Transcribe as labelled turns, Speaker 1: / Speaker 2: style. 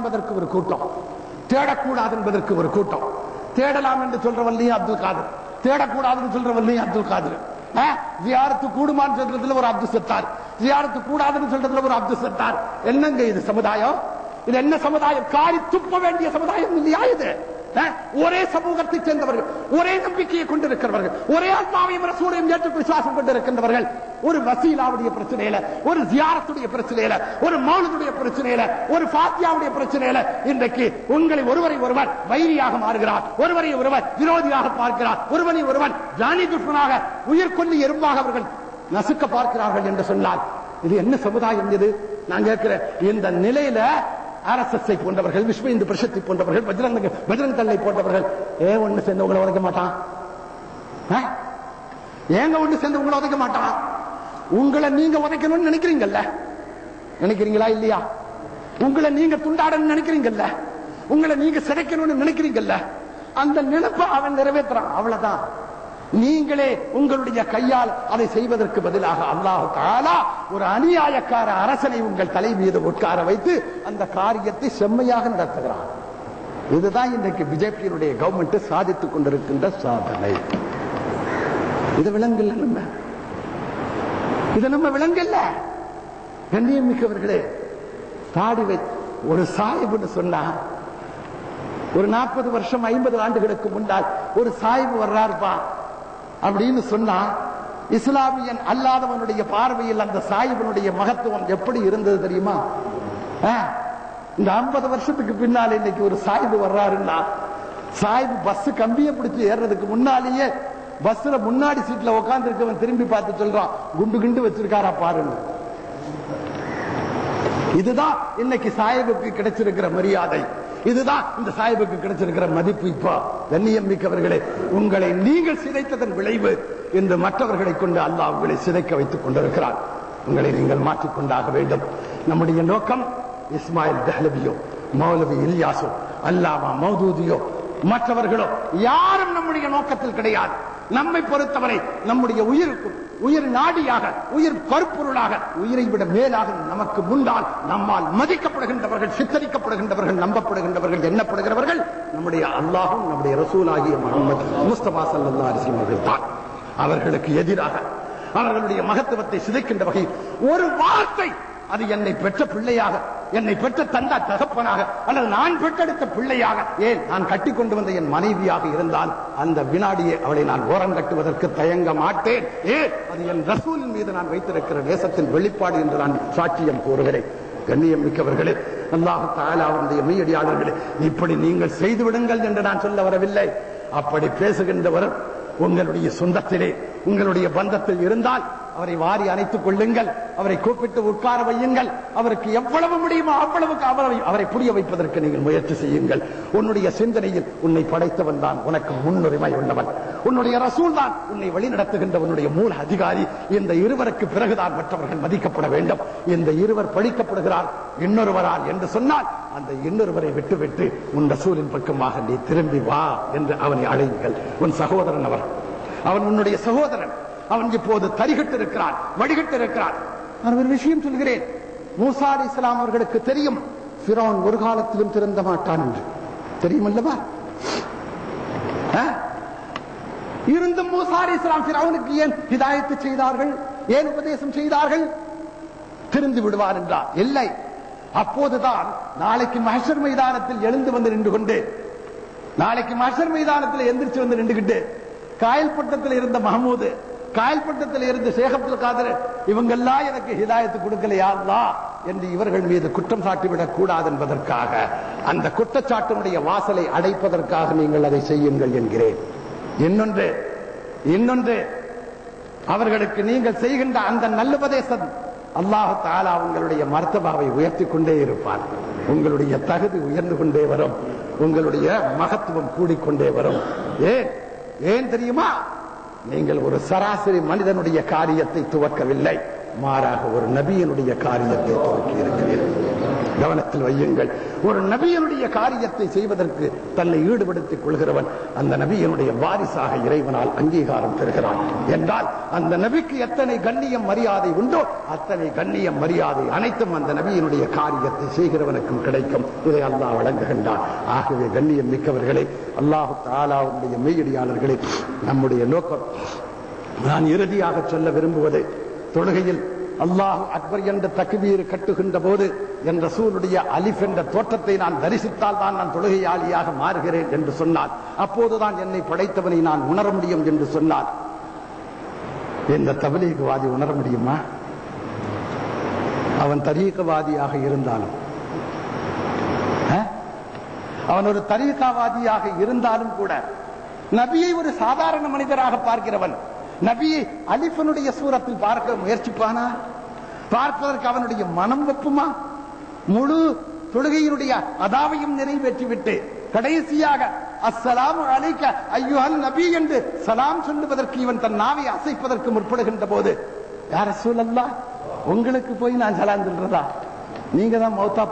Speaker 1: என்பதற்கு ஒரு கூட்டம், தேடக்கூடாது என்பதற்கு ஒரு கூட்டம். தேடலாம் என்று சொல்றவல்லையும் அப்துல் காதர், தேடக்கூடாதுன்னு சொல்றவல்லையும் அப்துல் காதர். ஜியாரத்து கூடுமான்னு சொல்றதுல ஒரு அப்துல் சத்தார், ஜியாரத்து கூடாதுன்னு சொல்றதுல ஒரு அப்துல் சத்தார். என்னங்க இது சமுதாயம்? இது என்ன சமுதாயம்? காரி துப்ப வேண்டிய சமுதாயம் இல்லையா இது? ஒரே சமூகத்தை சேர்ந்தவர்கள், ஒரே நம்பிக்கையை கொண்டிருக்கிறவர்கள், ஒரே அல்லாஹ்வையும் ரசூலையும் ஏற்று விசுவாசம் கொண்டிருக்கின்றவர்கள் ஒரு வசீலாவுடைய பிரச்சனையில, ஒரு ஜியாரத்துடைய பிரச்சனையில, ஒரு மௌலிதுடைய பிரச்சனையில, ஒரு ஃபாத்தியாவுடைய பிரச்சனையில இன்றைக்கு உங்களை ஒருவரை ஒருவர் வைரியாக மாறுகிறார், ஒருவரை ஒருவர் விரோதியாக பார்க்கிறார், ஒருவரை ஒருவன் ஜானி துஷ்மனாக உயிர் கொல்லி எறும்பாக அவர்கள் நசுக்க பார்க்கிறார்கள் என்று சொன்னால் இது என்ன சமுதாயம்? இது நான் கேட்கிறேன். இந்த நிலையில RSS போன்றவர்கள், விஸ்வ இந்து பரிஷத்தை போன்றவர்கள், பஜ்ரங் தள்ளை போன்றவர்கள் ஏன் ஒண்ணு சேர்ந்து உங்களை உதைக்க மாட்டான்? ஏங்க ஒண்ணு சேர்ந்து உங்களை உதைக்க மாட்டான்? உங்களை நீங்க உதைக்கணும்னு நினைக்கிறீங்கல்ல, நினைக்கிறீங்களா இல்லையா? உங்களை நீங்க துண்டாடணும்னு நினைக்கிறீங்கல்ல, உங்களை நீங்க சிதைக்கணும்னு நினைக்கிறீங்கல்ல, அந்த நினைப்பை அவன் நிறைவேற்றுறான். அவ்வளவுதான். நீங்களே உங்களுடைய கையால் அதை செய்வதற்கு பதிலாக அல்லாஹ் தஆலா ஒரு அநியாயக்கார அரசனை உங்கள் தலை மீது உட்கார வைத்து அந்த காரியத்தை செம்மையாக நடத்துகிறார். இதுதான் இன்றைக்கு பிஜேபியினுடைய கவர்மெண்ட் சாதித்துக் கொண்டிருக்கின்ற சாதனை. இது விலங்கல்ல, நம்ம விலங்கல்ல. கண்ணியம் மிக்கவர்களே, தாடி வைத்து ஒரு சாஹிப்னு சொன்னா, ஒரு 40 வருஷம் 50 ஆண்டுகளுக்கு முன்னால் ஒரு சாஹிப் வர்றாருப்பா அப்படின்னு சொன்னா, இஸ்லாமியன் அல்லாதவனுடைய பார்வையில் அந்த சாஹிபனுடைய மகத்துவம் எப்படி இருந்தது தெரியுமா? இந்த 50 வருஷத்துக்கு பின்னால் இன்னைக்கு ஒரு சாஹிப் வர்றாருன்னா, சாஹிப் பஸ் கம்பியை பிடிச்சு ஏறதுக்கு முன்னாலேயே பஸ்ல முன்னாடி சீட்ல உட்கார்ந்து இருக்கவன் திரும்பி பார்த்து சொல்றான், குண்டு குண்டு வச்சிருக்காரா பாருங்க. இதுதான் இன்னைக்கு சாஹிபுக்கு கிடைச்சிருக்கிற மரியாதை, இதுதான் இந்த சாஹிபுக்கு கிடைச்சிருக்கிற மதிப்பு. இப்போ கண்ணியம் மிக்கவர்களே, உங்களை நீங்கள் சிதைத்ததன் விளைவு இன்று மற்றவர்களை கொண்டு அல்லாஹ் உங்களை சிதைக்க வைத்துக் கொண்டிருக்கிறார். உங்களை நீங்கள் மாற்றிக்கொண்டாக வேண்டும். நம்முடைய நோக்கம் இஸ்மாயில் தஹ்லவியோ, மௌலவி இல்யாசோ, அல்லாமா மௌதூதியோ, மற்றவர்களோ யாரும் நம்முடைய நோக்கத்தில் கிடையாது. நம்மை பொறுத்தவரை நம்முடைய உயிருக்கும் உயிர் நாடியாக, உயிர் கருப்பொருளாக, உயிரை விட மேலாக நமக்கு முன்னால் நம்மால் மதிக்கப்படுகின்றவர்கள், சித்தரிக்கப்படுகின்றவர்கள், நம்பப்படுகின்றவர்கள், எண்ணப்படுகிறவர்கள் நம்முடைய அல்லாஹும் நம்முடைய ரசூலாகிய முஹம்மது முஸ்தபா ஸல்லல்லாஹு அலைஹி வஸல்லம் அவர்கள் தான். அவர்களுக்கு எதிராக அவர்களுடைய மகத்துவத்தை சிதைக்கின்ற வகையில் ஒரு வார்த்தை, அது என்னை பெற்ற பிள்ளையாக, என்னை பெற்ற தந்தா தகப்பனாக, அல்லது நான் பெற்றெடுத்த பிள்ளையாக, ஏன் நான் கட்டி கொண்டு வந்த என் மனைவியாக இருந்தால் அந்த வினாடியை அவளை நான் ஓரம் கட்டுவதற்கு தயங்க மாட்டேன். ஏன் அது என் ரசூலின் மீது நான் வைத்திருக்கிற நேசத்தின் வெளிப்பாடு என்று நான் சாட்சியம் கூறுகிறேன். கண்ணியம் மிக்கவர்களே, அல்லாஹ் தஆலா அவருடைய மெய்யடியாளர்களே, இப்படி நீங்கள் செய்து விடுங்கள் என்று நான் சொல்ல வரவில்லை. அப்படி பேசுகின்றவர் உங்களுடைய சொந்தத்திலே, உங்களுடைய பந்தத்தில் இருந்தால் அவரை வாரி அணைத்துக் கொள்ளுங்கள், அவரை கூப்பிட்டு உட்கார வையுங்கள், அவருக்கு எவ்வளவு முடியுமோ அவ்வளவுக்கு அவரை புரிய வைப்பதற்கு நீங்கள் முயற்சி செய்யுங்கள். உன்னுடைய சிந்தனையில் உன்னை படைத்தவன் தான் உனக்கு முன்னுரிமை உள்ளவன், உன்னுடைய ரசூல் தான் உன்னை வழிநடத்துகின்ற உன்னுடைய மூல அதிகாரி. இந்த இருவருக்கு பிறகுதான் மற்றவர்கள் மதிக்கப்பட வேண்டும். இந்த இருவர் பழிக்கப்படுகிறார் இன்னொருவரால் என்று சொன்னால் அந்த இன்னொருவரை விட்டுவிட்டு உன் ரசூலின் பக்கமாக நீ திரும்பி வா என்று அவனை அழையுங்கள். உன் சகோதரன் அவன் உன்னுடைய சகோதரன். அவன் இப்போது தரிகட்டு இருக்கிறான், வழிகட்டு இருக்கிறான். நான் ஒரு விஷயம் சொல்கிறேன். மூசா அலைஹிஸ்ஸலாம் அவர்களுக்கு தெரியும் ஃபிரௌன் ஒரு காலத்திலும் திருந்த மாட்டான் என்று தெரியும் அல்லவா? இருந்தும் மூசா அலைஹிஸ்ஸலாம் ஃபிரௌனுக்கு ஏன் ஹிதாயத்து செய்தார்கள், ஏன் உபதேசம் செய்தார்கள்? திருந்து விடுவார் என்றார். இல்லை, அப்போதுதான் நாளைக்கு மஹ்ஷர் மைதானத்தில் எழுந்து வந்து நின்று கொண்டு, நாளைக்கு மஹ்ஷர் மைதானத்தில் எந்திரிச்சு வந்து நின்றுகிட்டு, காயல்பட்டத்தில் இருந்த மஹமூது, காயல்பட்டத்தில் இருந்த ஷேக் அப்துல் காதர், இவங்கெல்லாம் எனக்கு ஹிதாயத்து கொடுக்கலையா அல்லாஹ் என்று இவர்கள் மீது குற்றம் சாட்டிவிடக் கூடாது என்பதற்காக, அந்த குற்றச்சாட்டினுடைய வாசலை அடைப்பதற்காக நீங்கள் அதை செய்யுங்கள் என்கிறேன். இன்னொன்று அவர்களுக்கு நீங்கள் செய்கின்ற அந்த நல்லுபதேசம் அல்லாஹ் தஆலா உங்களுடைய மர்த்தபாவை உயர்த்திக் கொண்டே இருப்பார். உங்களுடைய தகுதி உயர்ந்து கொண்டே வரும், உங்களுடைய மகத்துவம் கூடிக்கொண்டே வரும். ஏன் தெரியுமா? நீங்கள் ஒரு சராசரி மனிதனுடைய காரியத்தை துவக்கவில்லை, மாறாக ஒரு நபியினுடைய காரியத்தை துவக்கி இருக்கிறீர்கள். கவனத்தில் வையுங்கள். ஒரு நபியினுடைய காரியத்தை செய்வதற்கு தன்னை ஈடுபடுத்திக் கொள்கிறவன் அந்த நபியினுடைய வாரிசாக இறைவனால் அங்கீகாரம் பெறுகிறான் என்றால் அந்த நபிக்கு எத்தனை கண்ணியம் மரியாதை உண்டோ அத்தனை கண்ணியம் மரியாதை அனைத்தும் அந்த நபியினுடைய காரியத்தை செய்கிறவனுக்கும் கிடைக்கும். இதை அல்லாஹ் வழங்குகின்றான். ஆகவே கண்ணியம் மிக்கவர்களே, அல்லாஹ் தஆலாவுடைய மெய்யடியாளர்களே, நம்முடைய நோக்கம் நான் இறுதியாக சொல்ல விரும்புவது, தொழுகையில் அல்லாஹ் அக்பர் என்ற தக்பீர் கட்டுகின்ற போது என் ரசூலுடைய அலிஃப் என்ற தோற்றத்தை நான் தரிசித்தால் தான் நான் தொழுகையாளியாக மாறுகிறேன் என்று சொன்னார். அப்போதுதான் என்னை படைத்தவனை நான் உணர முடியும் என்று சொன்னார். இந்த தப்லீக்வாதி உணர முடியுமா? அவன் தரீகவாதியாக இருந்தாலும், அவன் ஒரு தரீகாவாதியாக இருந்தாலும் கூட நபியை ஒரு சாதாரண மனிதராக பார்க்கிறவன் நபியை அலிஃபனுடைய சூரத்தில் பார்க்க முயற்சிப்பானா? பார்ப்பதற்கு அவனுடைய மனம் ஒப்புமா? முழு தொழுகையினுடைய அதாவையும் நிறைவேற்றிவிட்டு கடைசியாக அஸ்ஸலாமு அலைக்க அய்யுஹன் நபி என்று சலாம் சொல்லுவதற்கு இவன் தன் நாவை அசைப்பதற்கு முற்படுகின்ற போது, யா ரசூலல்லாஹ், உங்களுக்கு போய் நான் சலாம் சொல்றதா? நீங்க தான் மௌத்தா